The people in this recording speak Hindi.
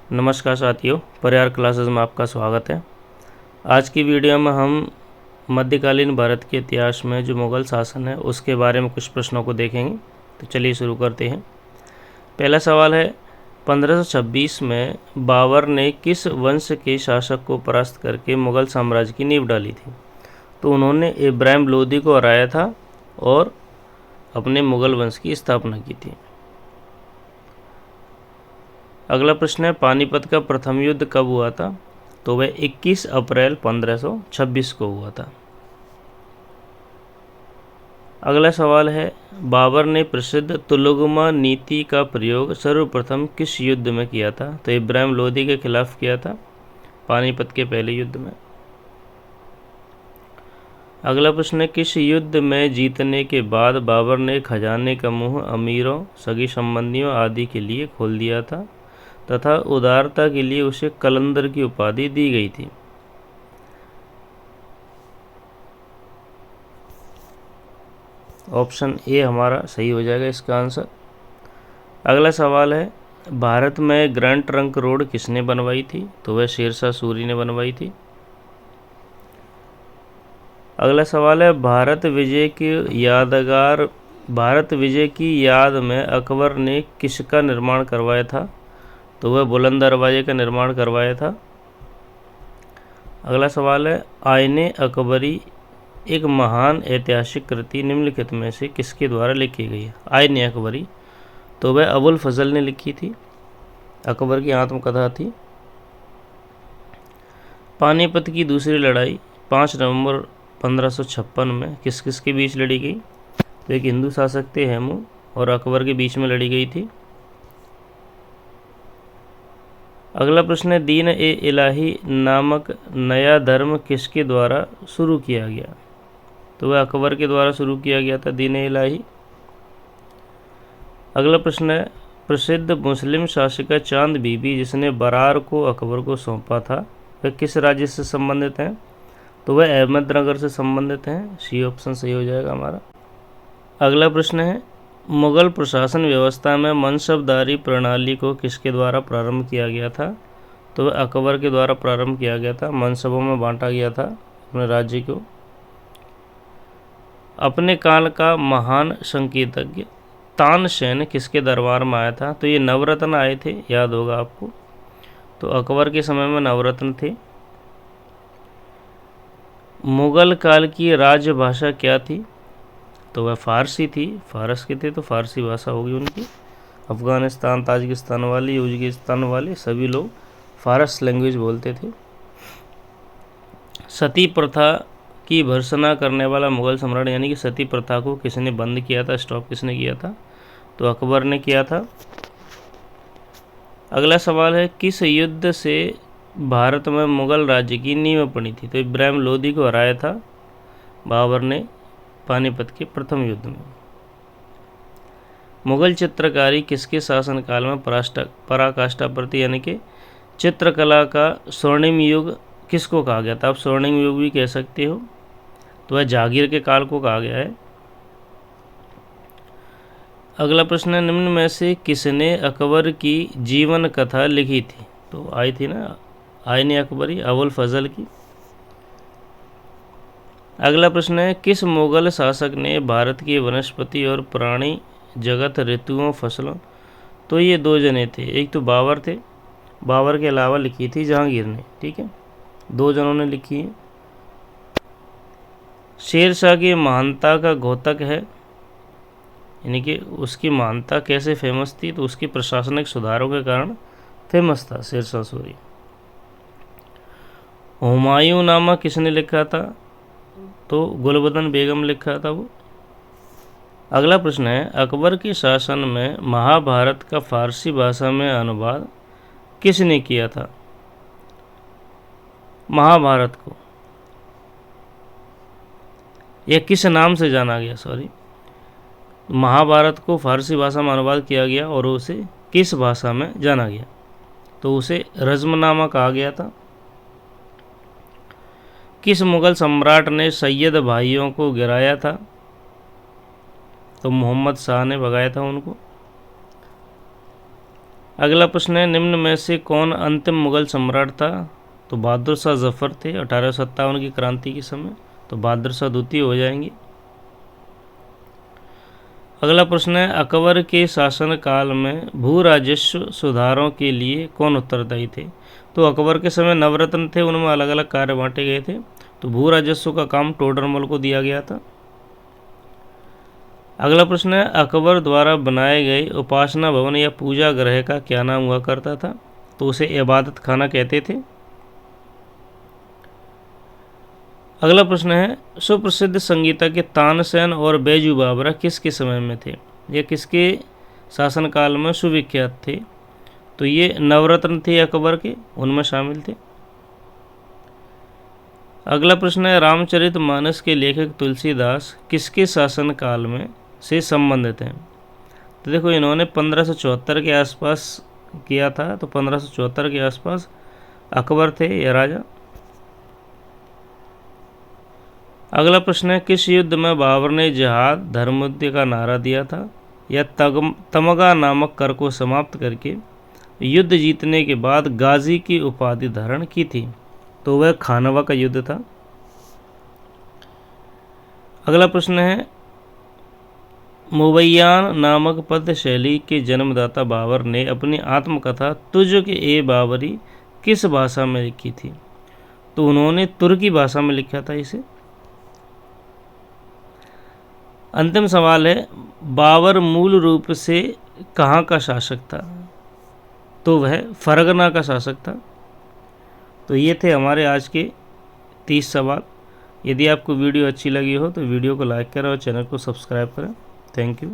नमस्कार साथियों, परिहार क्लासेस में आपका स्वागत है। आज की वीडियो में हम मध्यकालीन भारत के इतिहास में जो मुग़ल शासन है उसके बारे में कुछ प्रश्नों को देखेंगे। तो चलिए शुरू करते हैं। पहला सवाल है, 1526 में बाबर ने किस वंश के शासक को परास्त करके मुग़ल साम्राज्य की नींव डाली थी? तो उन्होंने इब्राहिम लोदी को हराया था और अपने मुग़ल वंश की स्थापना की थी। अगला प्रश्न है, पानीपत का प्रथम युद्ध कब हुआ था? तो वह 21 अप्रैल 1526 को हुआ था। अगला सवाल है, बाबर ने प्रसिद्ध तुलुगमा नीति का प्रयोग सर्वप्रथम किस युद्ध में किया था? तो इब्राहिम लोदी के खिलाफ किया था, पानीपत के पहले युद्ध में। अगला प्रश्न है, किस युद्ध में जीतने के बाद बाबर ने खजाने का मुंह अमीरों, सगी संबंधियों आदि के लिए खोल दिया था तथा उदारता के लिए उसे कलंदर की उपाधि दी गई थी? ऑप्शन ए हमारा सही हो जाएगा इसका आंसर। अगला सवाल है, भारत में ग्रैंड ट्रंक रोड किसने बनवाई थी? तो वह शेरशाह सूरी ने बनवाई थी। अगला सवाल है, भारत विजय की याद में अकबर ने किसका निर्माण करवाया था? तो वह बुलंद दरवाजे का निर्माण करवाया था। अगला सवाल है, आईने अकबरी एक महान ऐतिहासिक कृति निम्नलिखित में से किसके द्वारा लिखी गई है? आईने अकबरी, तो वह अबुल फजल ने लिखी थी, अकबर की आत्मकथा थी। पानीपत की दूसरी लड़ाई 5 नवंबर 1556 में किस किस के बीच लड़ी गई? तो एक हिंदू शासक थे हेमू और अकबर के बीच में लड़ी गई थी। अगला प्रश्न है, दीन ए इलाही नामक नया धर्म किसके द्वारा शुरू किया गया? तो वह अकबर के द्वारा शुरू किया गया था, दीन ए इलाही। अगला प्रश्न है, प्रसिद्ध मुस्लिम शासिका चांद बीबी जिसने बरार को अकबर को सौंपा था वह किस राज्य से संबंधित हैं? तो वह अहमदनगर से संबंधित हैं, सी ऑप्शन सही हो जाएगा हमारा। अगला प्रश्न है, मुग़ल प्रशासन व्यवस्था में मनसबदारी प्रणाली को किसके द्वारा प्रारंभ किया गया था? तो वह अकबर के द्वारा प्रारंभ किया गया था, मनसबों में बांटा गया था अपने राज्य को। अपने काल का महान संगीतज्ञ तानसेन किसके दरबार में आया था? तो ये नवरत्न आए थे, याद होगा आपको। तो अकबर के समय में नवरत्न थे। मुग़ल काल की राजभाषा क्या थी? तो वह फ़ारसी थी, फ़ारस के थे तो फ़ारसी भाषा होगी उनकी। अफ़गानिस्तान, ताजिकिस्तान वाले, उज़्बेकिस्तान वाले सभी लोग फ़ारस लैंग्वेज बोलते थे। सती प्रथा की भर्त्सना करने वाला मुग़ल सम्राट यानी कि सती प्रथा को किसने बंद किया था, स्टॉप किसने किया था? तो अकबर ने किया था। अगला सवाल है, किस युद्ध से भारत में मुग़ल राज्य की नींव पड़ी थी? तो इब्राहिम लोदी को हराया था बाबर ने पानीपत के प्रथम युद्ध में। मुग़ल चित्रकारी किसके शासनकाल में पराकाष्ठा प्रति यानी कि चित्रकला का स्वर्णिम युग किसको कहा गया था? आप स्वर्णिम युग भी कह सकते हो, तो वह जहांगीर के काल को कहा गया है। अगला प्रश्न है, निम्न में से किसने अकबर की जीवन कथा लिखी थी? तो आई थी ना आईने अकबरी, अबुल फजल की। अगला प्रश्न है, किस मुग़ल शासक ने भारत की वनस्पति और प्राणी जगत, ऋतुओं, फसलों, तो ये 2 जने थे, एक तो बाबर थे, बाबर के अलावा लिखी थी जहांगीर ने, ठीक है, 2 जनों ने लिखी है। शेरशाह की महानता का घोतक है, यानी कि उसकी महानता कैसे फेमस थी? तो उसकी प्रशासनिक सुधारों के कारण फेमस था शेरशाह सूरी। हुमायूं नामा किसने लिखा था? तो गुलबदन बेगम लिखा था वो। अगला प्रश्न है, अकबर के शासन में महाभारत का फारसी भाषा में अनुवाद किसने किया था? महाभारत को यह किस नाम से जाना गया? महाभारत को फारसी भाषा में अनुवाद किया गया और उसे किस भाषा में जाना गया? तो उसे रज़्मनामा कहा गया था। किस मुग़ल सम्राट ने सैयद भाइयों को गिराया था? तो मोहम्मद शाह ने भगाया था उनको। अगला प्रश्न है, निम्न में से कौन अंतिम मुगल सम्राट था? तो बहादुर शाह जफर थे 1857 की क्रांति के समय, तो बहादुर शाह द्वितीय हो जाएंगे। अगला प्रश्न है, अकबर के शासनकाल में भू राजस्व सुधारों के लिए कौन उत्तरदायी थे? तो अकबर के समय नवरत्न थे, उनमें अलग अलग कार्य बांटे गए थे, तो भू राजस्व का काम टोडरमल को दिया गया था। अगला प्रश्न है, अकबर द्वारा बनाए गए उपासना भवन या पूजा गृह का क्या नाम हुआ करता था? तो उसे इबादत खाना कहते थे। अगला प्रश्न है, सुप्रसिद्ध संगीता के तानसेन और बैजू बावरा किसके समय में थे? ये किसके शासनकाल में सुविख्यात थे? तो ये नवरत्न थे अकबर के, उनमें शामिल थे। अगला प्रश्न है, रामचरितमानस के लेखक तुलसीदास किसके शासनकाल में से संबंधित हैं? तो देखो, इन्होंने 1574 के आसपास किया था, तो 1574 के आसपास अकबर थे ये राजा। अगला प्रश्न है, किस युद्ध में बाबर ने जिहाद धर्मयुद्ध का नारा दिया था या तमगा नामक कर को समाप्त करके युद्ध जीतने के बाद गाजी की उपाधि धारण की थी? तो वह खानवा का युद्ध था। अगला प्रश्न है, मुबैयान नामक पद्य शैली के जन्मदाता बाबर ने अपनी आत्मकथा तुझ के ए बाबरी किस भाषा में लिखी थी? तो उन्होंने तुर्की भाषा में लिखा था इसे। अंतिम सवाल है, बाबर मूल रूप से कहाँ का शासक था? तो वह फरगना का शासक था। तो ये थे हमारे आज के 30 सवाल। यदि आपको वीडियो अच्छी लगी हो तो वीडियो को लाइक करें और चैनल को सब्सक्राइब करें। Thank you.